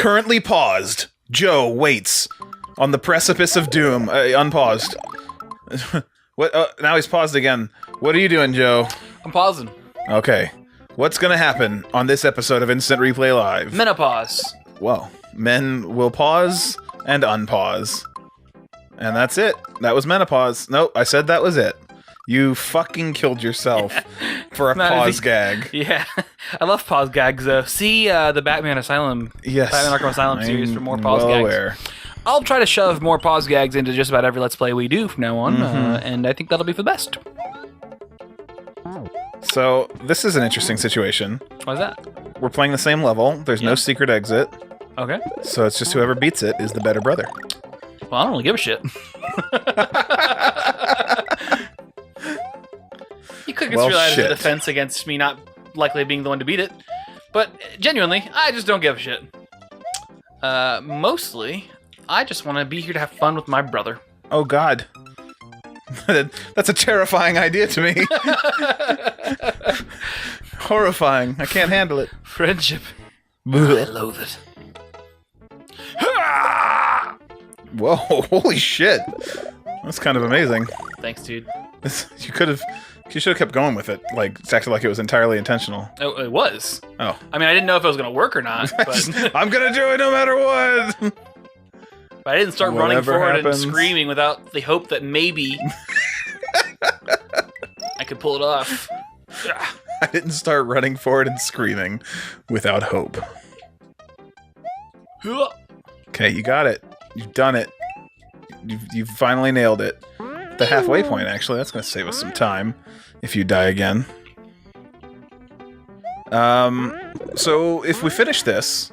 Currently paused. Joe waits on the precipice of doom. Unpaused. What? Now he's paused again. What are you doing, Joe? I'm pausing. Okay. What's gonna happen on this episode of Instant Replay Live? Menopause. Well, men will pause and unpause. And that's it. That was menopause. Nope, I said that was it. You fucking killed yourself for a pause gag. Yeah. I love pause gags, though. See the Batman Asylum, Yes. Batman Arkham Asylum series for more pause well gags. Aware. I'll try to shove more pause gags into just about every Let's Play we do from now on, and I think that'll be for the best. So, this is an interesting situation. Why is that? We're playing the same level. There's no secret exit. Okay. So it's just whoever beats it is the better brother. Well, I don't really give a shit. You could consider that as a defense against me not likely being the one to beat it. But genuinely, I just don't give a shit. Mostly, I just want to be here to have fun with my brother. Oh, God. That's a terrifying idea to me. Horrifying. I can't handle it. Friendship. I loathe it. Whoa, holy shit. That's kind of amazing. Thanks, dude. You should have kept going with it. Like, it's acted like it was entirely intentional. Oh, it was. Oh. I mean, I didn't know if it was going to work or not, but... I'm gonna do it no matter what! But I didn't start running forward and screaming without the hope that maybe I could pull it off. I didn't start running forward and screaming without hope. Okay, you got it. You've done it. You've finally nailed it. The halfway point, actually. That's going to save us some time if you die again. So, if we finish this,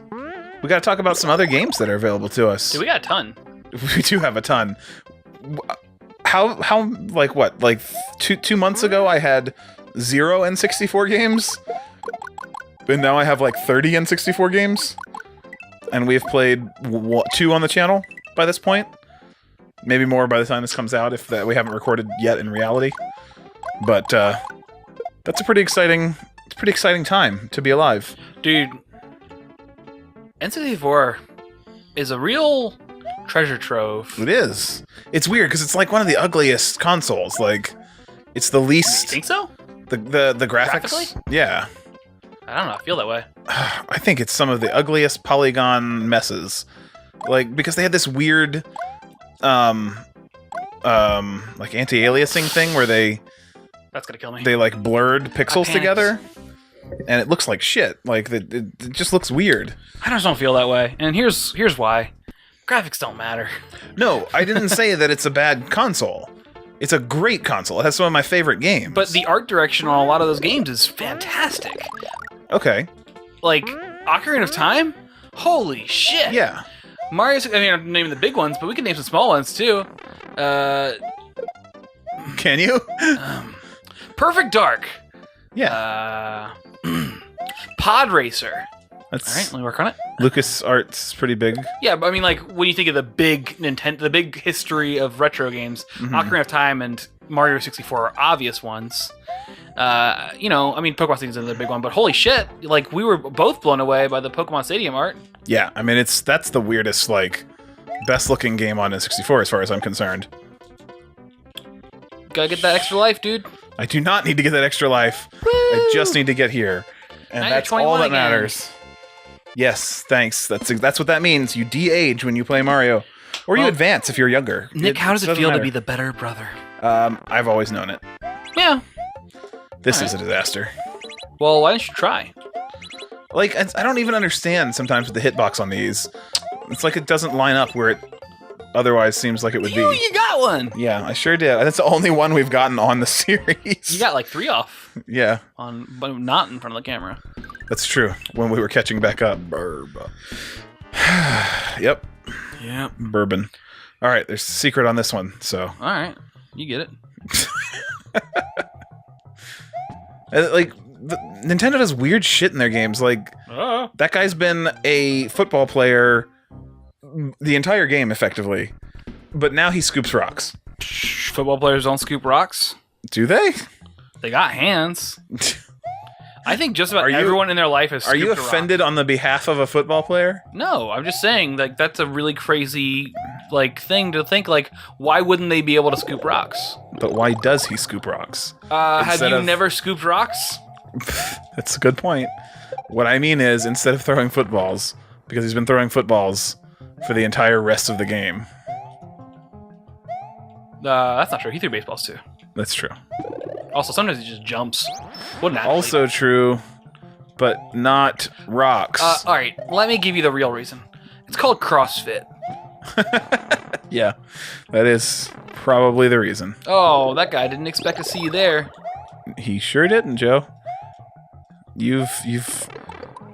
we got to talk about some other games that are available to us. Dude, we got a ton. We do have a ton. How like what? Like two months ago I had 0 N64 games? And now I have like 30 N64 games? And we have played 2 on the channel by this point? Maybe more by the time this comes out, if that we haven't recorded yet in reality. But that's a pretty exciting time to be alive. Dude, N64 is a real treasure trove. It is. It's weird because it's like one of the ugliest consoles. Like, it's the least. You think so? The graphics. Graphically? Yeah. I don't know. I feel that way. I think it's some of the ugliest polygon messes. Like, because they had this weird, like anti-aliasing thing where that's gonna kill me. They like blurred pixels together, and it looks like shit. Like it just looks weird. I just don't feel that way, and here's why. Graphics don't matter. No, I didn't say that it's a bad console. It's a great console. It has some of my favorite games. But the art direction on a lot of those games is fantastic. Okay. Like, Ocarina of Time? Holy shit. Yeah. Mario... I mean, I'm naming the big ones, but we can name some small ones, too. Can you? Perfect Dark. Yeah. Pod Racer. That's... All right, let me work on it. LucasArts pretty big. Yeah, but I mean, like, when you think of the big the big history of retro games, Ocarina of Time and Mario 64 are obvious ones. You know, I mean, Pokemon Stadium's another big one, but holy shit, like, we were both blown away by the Pokemon Stadium art. Yeah, I mean, that's the weirdest, like, best-looking game on N64 as far as I'm concerned. Gotta get that extra life, dude. I do not need to get that extra life. Woo! I just need to get here. And now that's all that matters. Yes, thanks. That's what that means. You de-age when you play Mario. Or you advance if you're younger. Nick, how does it feel to be the better brother? I've always known it. Yeah. This is a disaster. Well, why don't you try? Like, I don't even understand sometimes with the hitbox on these. It's like it doesn't line up where it otherwise seems like it would be. You got one! Yeah, I sure did. That's the only one we've gotten on the series. You got like 3 off. Yeah. But not in front of the camera. That's true. When we were catching back up. Yep. Yep. Bourbon. All right, there's a secret on this one, so. All right. You get it. Like, Nintendo does weird shit in their games. Like, that guy's been a football player the entire game, effectively. But now he scoops rocks. Football players don't scoop rocks. Do they? They got hands. I think just about everyone in their life has. Are you scooped a offended rock. on the behalf of a football player? No, I'm just saying like that's a really crazy thing to think. Like, why wouldn't they be able to scoop rocks? But why does he scoop rocks? Have you never scooped rocks? That's a good point. What I mean is, instead of throwing footballs, because he's been throwing footballs for the entire rest of the game. That's not true. He threw baseballs too. That's true. Also, sometimes he just jumps. What an athlete. Also true, but not rocks. All right, let me give you the real reason. It's called CrossFit. Yeah, that is probably the reason. Oh, that guy didn't expect to see you there. He sure didn't, Joe. You've...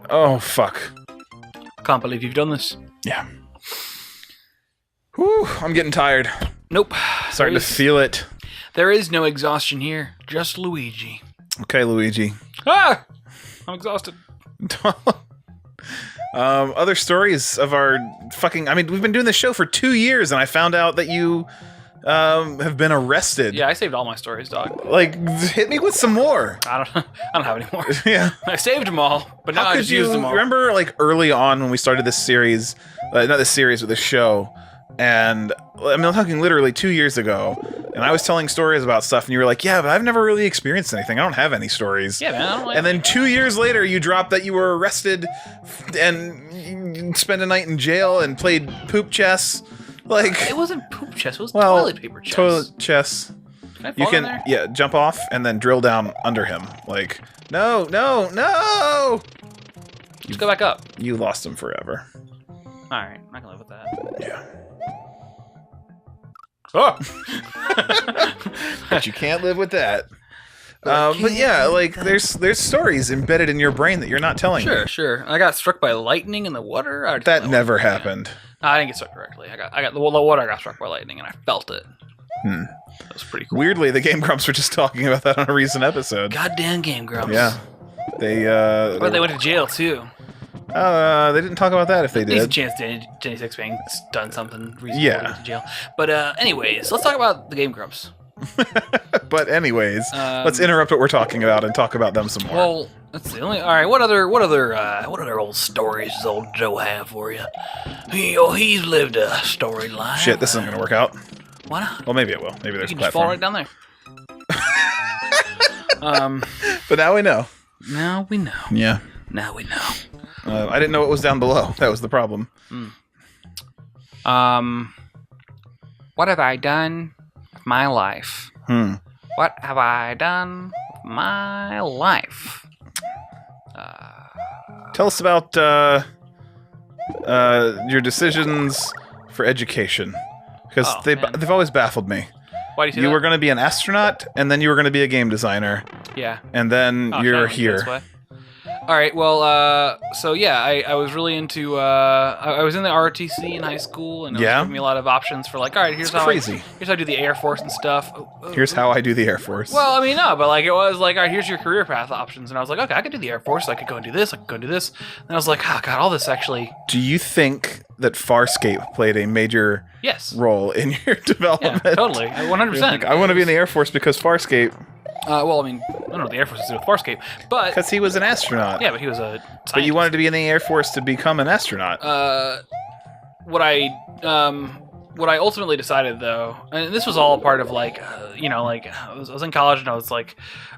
Oh, fuck. Can't believe you've done this. Yeah. Whew, I'm getting tired. Nope. Starting to feel it. There is no exhaustion here. Just Luigi. Okay, Luigi. Ah! I'm exhausted. Other stories of our fucking... I mean, we've been doing this show for 2 years, and I found out that you have been arrested. Yeah, I saved all my stories, dog. Like, hit me with some more. I don't have any more. Yeah. I saved them all, but now I just used them all. Remember, like, early on when we started this series, not this series, but this show, and I mean, I'm talking literally 2 years ago, and I was telling stories about stuff, and you were like, yeah, but I've never really experienced anything. I don't have any stories. Yeah, man, I don't like And then 2 years later, you dropped that you were arrested and spent a night in jail and played poop chess. Like, it wasn't poop chess, it was toilet paper chess. Toilet chess. Can I fall in there? Yeah, jump off and then drill down under him. Like, no! Just go back up. You lost him forever. Alright, I can live with that. Yeah. Oh! But you can't live with that. But yeah, like, there's stories embedded in your brain that you're not telling me. Sure. I got struck by lightning in the water. That never happened. No, I didn't get struck directly. The water got struck by lightning, and I felt it. That was pretty cool. Weirdly, the Game Grumps were just talking about that on a recent episode. Goddamn Game Grumps. Yeah. They went to jail, too. They didn't talk about that if they did. There's a chance Jenny Sixbang's done something recently. Yeah. Went to jail. But anyways, let's talk about the Game Grumps. But anyways, let's interrupt what we're talking about and talk about them some more. Well, that's the only. All right, what other old stories does old Joe have for you? He's lived a storied life. Shit, this isn't gonna work out. Why not? Well, maybe it will. Maybe there's You a can just fall platform. right down there. But now we know. Now we know. Yeah. Now we know. I didn't know it was down below. That was the problem. What have I done with my life? What have I done with my life? Tell us about your decisions for education, because they've always baffled me. Why do you say You that? were going to be an astronaut, and then you were going to be a game designer, Yeah. and then you're Shiny, here. that's why. All right. Well, so yeah, I was really into. I was in the ROTC in high school, and it was giving me a lot of options for like, all right, here's It's how crazy. here's how I do the Air Force and stuff. Here's how I do the Air Force. Well, I mean, no, but like it was like, all right, here's your career path options, and I was like, okay, I could do the Air Force. I could go and do this. I could go and do this. And I was like, oh god, all this actually. Do you think that Farscape played a major role in your development? Yeah, totally, 100%. I want to be in the Air Force because Farscape. Well, I mean, I don't know what the Air Force is to do with Farscape, but Because he was an astronaut. yeah, but he was a scientist. But you wanted to be in the Air Force to become an astronaut. What I ultimately decided though, and this was all part of like, I was in college and I was like,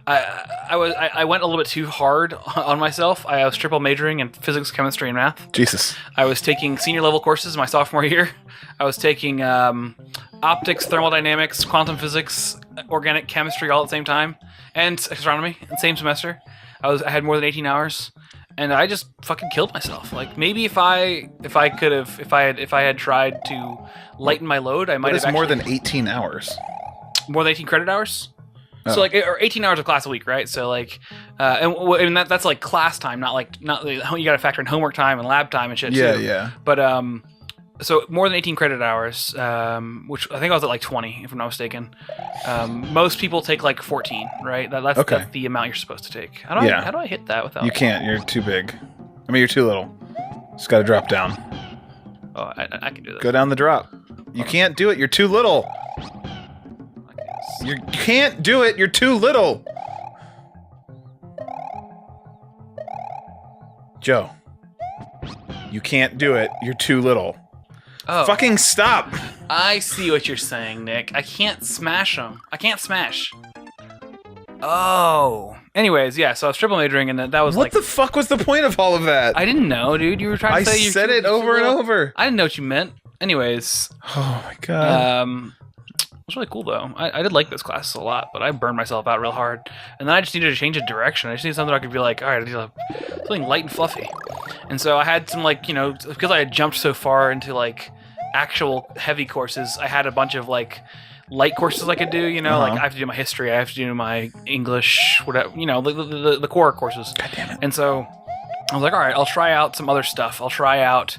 I went a little bit too hard on myself. I was triple majoring in physics, chemistry, and math. Jesus. I was taking senior level courses my sophomore year. I was taking optics, thermodynamics, quantum physics, organic chemistry all at the same time, and astronomy in the same semester. I had more than 18 hours. And I just fucking killed myself. Like maybe if I had tried to lighten my load, I might have It's more actually, than 18 hours. more than 18 credit hours. Oh. So like, or 18 hours of class a week, right? So like, and that's like class time, not you got to factor in homework time and lab time and shit Yeah, too. yeah. But so more than 18 credit hours, which I think I was at like 20, if I'm not mistaken. Most people take like 14, right? That's the amount you're supposed to take. How do I hit that without? You can't. You're too big. I mean, you're too little. Just got to drop down. Oh, I can do this. Go down the drop. You can't do it. You're too little. You can't do it. You're too little. Joe, you can't do it. You're too little. Oh. Fucking stop! I see what you're saying, Nick. I can't smash them. I can't smash. Oh. Anyways, yeah, so I was triple majoring, and that was What the fuck was the point of all of that? I didn't know, dude. You were trying to say... I said it over and over. I didn't know what you meant. Anyways. Oh, my God. It was really cool, though. I did like those classes a lot, but I burned myself out real hard. And then I just needed to change a direction. I just needed something I could be like, all right, I need something light and fluffy. And so I had some, like, you know, because I had jumped so far into, like, actual heavy courses, I had a bunch of, like, light courses I could do, you know, like I have to do my history, I have to do my English, whatever, you know, the core courses. God damn it. And so I was like, all right, I'll try out some other stuff. I'll try out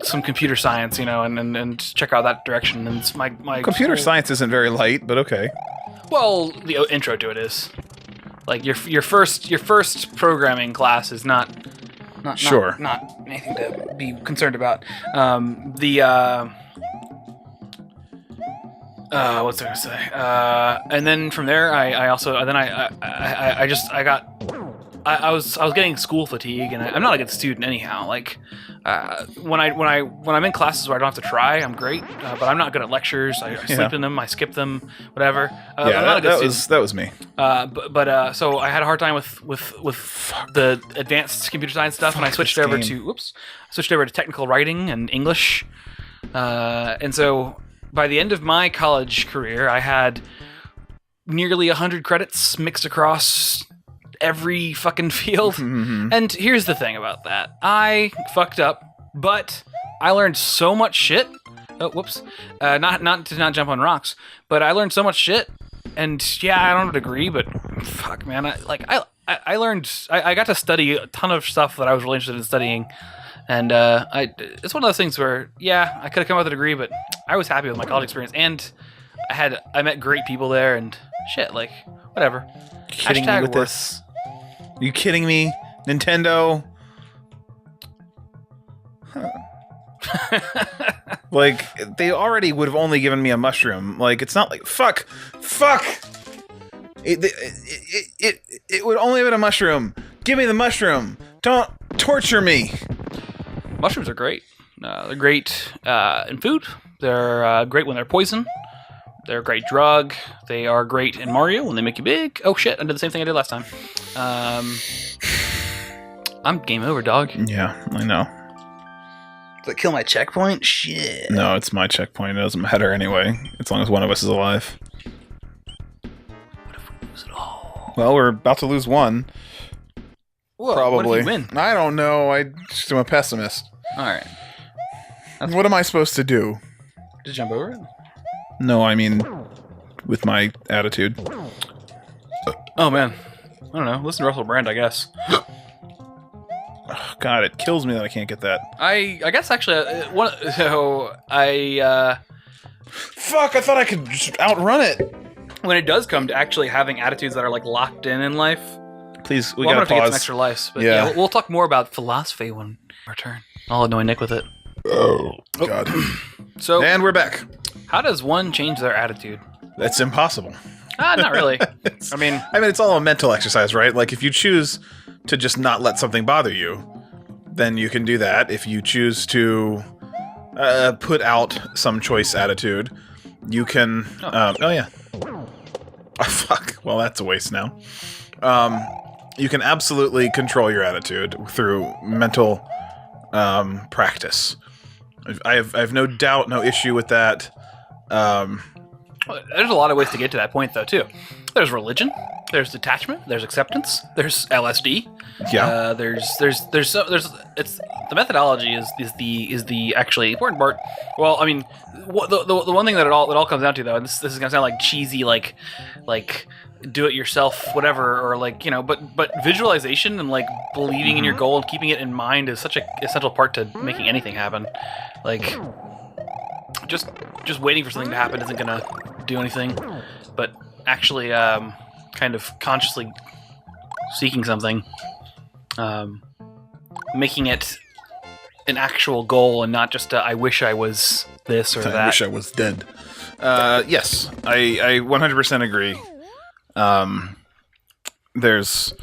some computer science, you know, and check out that direction. And it's my computer science isn't very light, but okay. Well, the intro to it is. Like your first programming class is not sure. not anything to be concerned about. What's I gonna say? And then from there, I was getting school fatigue, and I'm not a good student anyhow. Like when I'm in classes where I don't have to try, I'm great. But I'm not good at lectures. I sleep in them. I skip them. Whatever. I'm not a good student. That was me. So I had a hard time with the advanced computer science stuff, and I switched over to technical writing and English, and so. By the end of my college career, I had nearly 100 credits mixed across every fucking field. Mm-hmm. And here's the thing about that. I fucked up, but I learned so much shit. Oh, whoops. Not to not jump on rocks, but I learned so much shit. And yeah, I don't have a degree, but fuck, man. I learned... I got to study a ton of stuff that I was really interested in studying. And it's one of those things where, yeah, I could have come with a degree, but I was happy with my college experience, and I met great people there, and shit, like, whatever. Kidding me with this? Are you kidding me? Nintendo? Huh. Like, they already would have only given me a mushroom. Like, it's not like, fuck! It would only have been a mushroom. Give me the mushroom. Don't torture me. Mushrooms are great. They're great in food. They're great when they're poison. They're a great drug. They are great in Mario when they make you big. Oh shit, I did the same thing I did last time. I'm game over, dog. Yeah, I know. Does it kill my checkpoint? Shit. No, it's my checkpoint. It doesn't matter anyway, as long as one of us is alive. What if we lose it all? Well, we're about to lose one. Whoa, probably. What if you win? I don't know. I'm a pessimist. Alright. What am I supposed to do? Just jump over it? No, I mean, with my attitude. Oh, man. I don't know. Listen to Russell Brand, I guess. Oh, God, it kills me that I can't get that. I guess, actually, Fuck, I thought I could just outrun it. When it does come to actually having attitudes that are, like, locked in life... Please, we gotta gotta pause. I'm gonna have to get some extra lives, but yeah, we'll talk more about philosophy when we return. I'll annoy Nick with it. Oh, God. So, and we're back. How does one change their attitude? That's impossible. Not really. I mean, it's all a mental exercise, right? Like, if you choose to just not let something bother you, then you can do that. If you choose to put out some choice attitude, you can... oh, yeah. Oh, fuck. Well, that's a waste now. You can absolutely control your attitude through mental practice. I have no doubt, no issue with that. There's a lot of ways to get to that point, though, too. There's religion, there's detachment, there's acceptance, there's LSD. Yeah. It's the methodology is the actually important part. Well, I mean, the one thing that it all comes down to, though, and this is gonna sound like cheesy, like do it yourself, whatever, or like, you know, but visualization and like believing in your goal and keeping it in mind is such a essential part to making anything happen. Like, just waiting for something to happen isn't gonna do anything, but actually kind of consciously seeking something, making it an actual goal and not just I wish I was this or that. I wish I was dead. Yes, I 100% agree. There's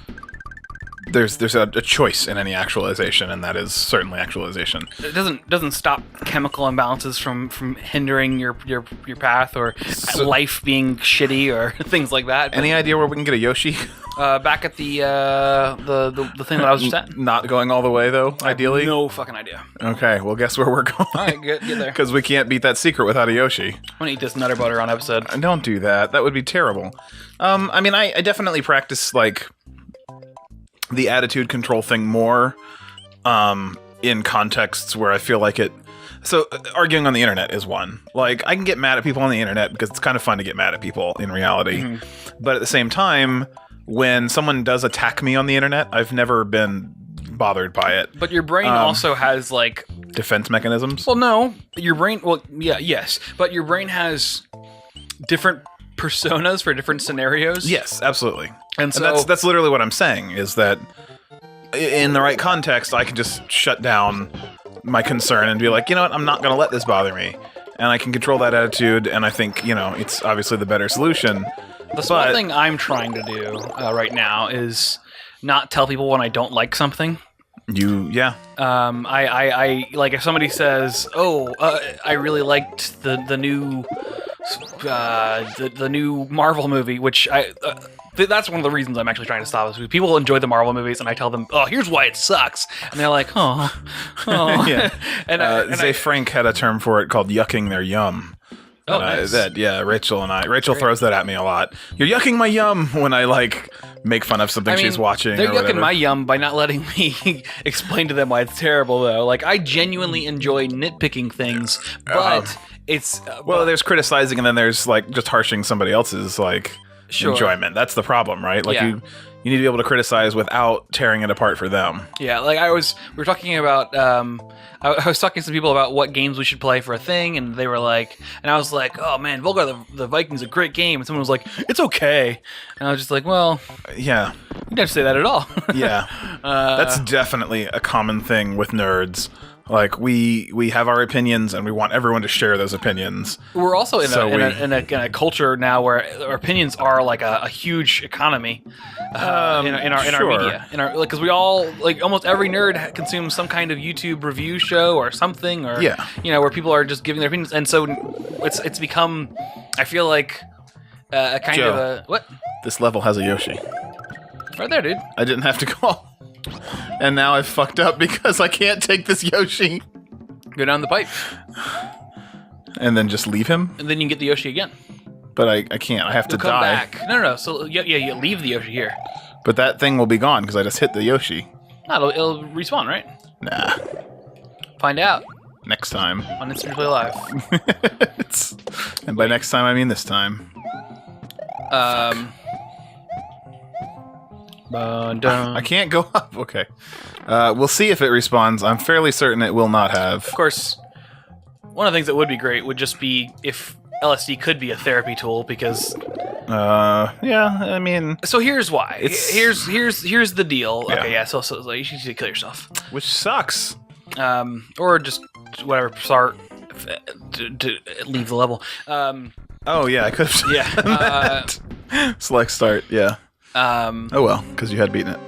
there's a choice in any actualization, and that is certainly actualization. It doesn't stop chemical imbalances from hindering your path or life being shitty or things like that. Any idea where we can get a Yoshi? Back at the thing that I was just at. Not going all the way though, ideally. No fucking idea. Okay, well, guess where we're going. All right, get there. Because we can't beat that secret without a Yoshi. I'm gonna eat this Nutter Butter on episode. Don't do that. That would be terrible. I mean, I definitely practice like the attitude control thing more in contexts where I feel like it. So arguing on the internet is one. Like, I can get mad at people on the internet because it's kind of fun to get mad at people in reality. But at the same time, when someone does attack me on the internet, I've never been bothered by it. But your brain also has like defense mechanisms. Well, no, your brain. Well, yeah, yes, but your brain has different personas for different scenarios. Yes, absolutely. And so that's literally what I'm saying, is that in the right context, I can just shut down my concern and be like, you know what, I'm not going to let this bother me. And I can control that attitude, and I think, you know, it's obviously the better solution. The small thing I'm trying to do right now is not tell people when I don't like something. I like if somebody says, "Oh, I really liked the new Marvel movie," which that's one of the reasons I'm actually trying to stop this. People enjoy the Marvel movies, and I tell them, "Oh, here's why it sucks," and they're like, "Oh." Yeah. Zay Frank had a term for it called "yucking their yum." Oh, nice. Rachel throws that at me a lot. You're yucking my yum when I like make fun of something she's watching. They're or yucking whatever. my yum by not letting me explain to them why it's terrible, though. Like, I genuinely enjoy nitpicking things, but it's well, there's criticizing, and then there's like just harshing somebody else's like enjoyment. That's the problem, right? Like you need to be able to criticize without tearing it apart for them. Yeah, like we were talking about, I was talking to some people about what games we should play for a thing, and they were like, and I was like, oh man, Volgar the Viking's a great game, and someone was like, it's okay, and I was just like, well, yeah, you don't have to say that at all. Yeah, that's definitely a common thing with nerds. Like, we have our opinions, and we want everyone to share those opinions. We're also in a culture now where our opinions are like a huge economy in our media. Because we all, like, almost every nerd consumes some kind of YouTube review show or something, or where people are just giving their opinions, and so it's become, I feel like, a kind of a what? This level has a Yoshi. Right there, dude. I didn't have to call. And now I've fucked up because I can't take this Yoshi. Go down the pipe. And then just leave him? And then you can get the Yoshi again. But I can't. I have to come die. Back. No. So, you leave the Yoshi here. But that thing will be gone because I just hit the Yoshi. No, it'll respawn, right? Nah. Find out. Next time. On Instant Play Live. And by next time, I mean this time. I can't go up. Okay. We'll see if it respawns. I'm fairly certain it will not have. Of course, one of the things that would be great would just be if LSD could be a therapy tool, because... yeah, I mean... So here's why. Here's the deal. Yeah. Okay, yeah, so you should kill yourself. Which sucks. Or just whatever, start to leave the level. Oh, yeah, I could have... Yeah. Select start, yeah. Oh well, because you had beaten it.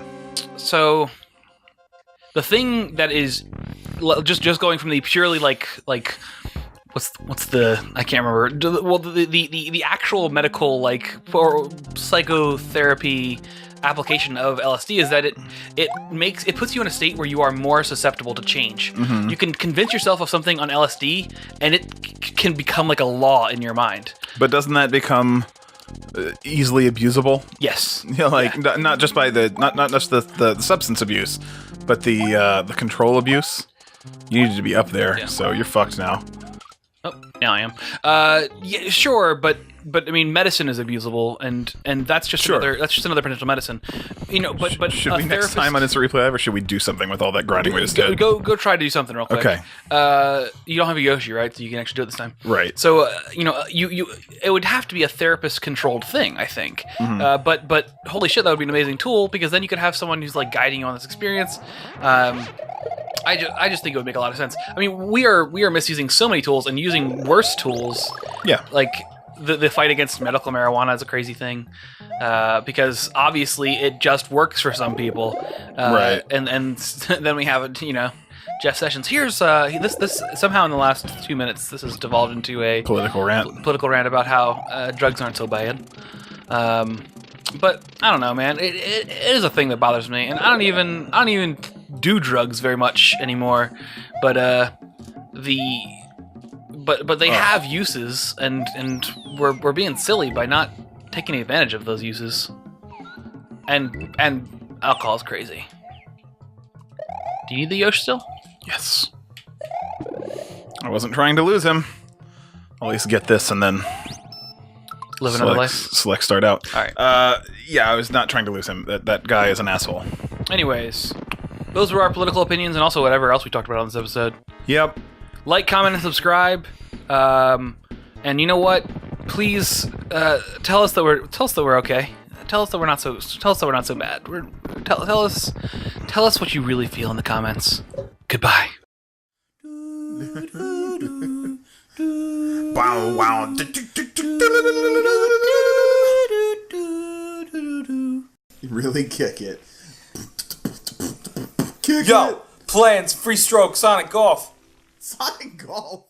So the thing that is just going from the purely like what's the, I can't remember, well, the actual medical, like, or psychotherapy application of LSD is that it puts you in a state where you are more susceptible to change. Mm-hmm. You can convince yourself of something on LSD, and it can become like a law in your mind. But doesn't that become easily abusable? Yes. You know, like not just by not just the substance abuse, but the control abuse. You needed to be up there, so you're fucked now. Oh, now I am. Yeah, sure, but I mean, medicine is abusable, and that's just another potential medicine. You know, but should we next time on Instant Replay Live, or should we do something with all that grinding we just did? Go try to do something real quick. Okay. You don't have a Yoshi, right? So you can actually do it this time. Right. So you it would have to be a therapist controlled thing, I think. Mm-hmm. But holy shit, that would be an amazing tool, because then you could have someone who's like guiding you on this experience. I just think it would make a lot of sense. I mean, we are misusing so many tools and using worse tools. Yeah. Like, the fight against medical marijuana is a crazy thing, because obviously it just works for some people. Right. And then we have, Jeff Sessions. Here's this somehow in the last 2 minutes this has devolved into a Political rant about how drugs aren't so bad. But I don't know, man. It is a thing that bothers me, and I don't even do drugs very much anymore. But but they have uses, and we're being silly by not taking advantage of those uses. And alcohol is crazy. Do you need the Yosh still? Yes. I wasn't trying to lose him. I'll at least get this and then Live another life. Select start out. All right. Yeah, I was not trying to lose him. That guy is an asshole. Anyways, those were our political opinions and also whatever else we talked about on this episode. Yep. Like, comment, and subscribe. And you know what? Please tell us that we're okay. Tell us that we're not so bad. Tell us what you really feel in the comments. Goodbye. Wow, wow. Really kick it. Yo, plans, free stroke, Sonic Golf. Sonic Golf.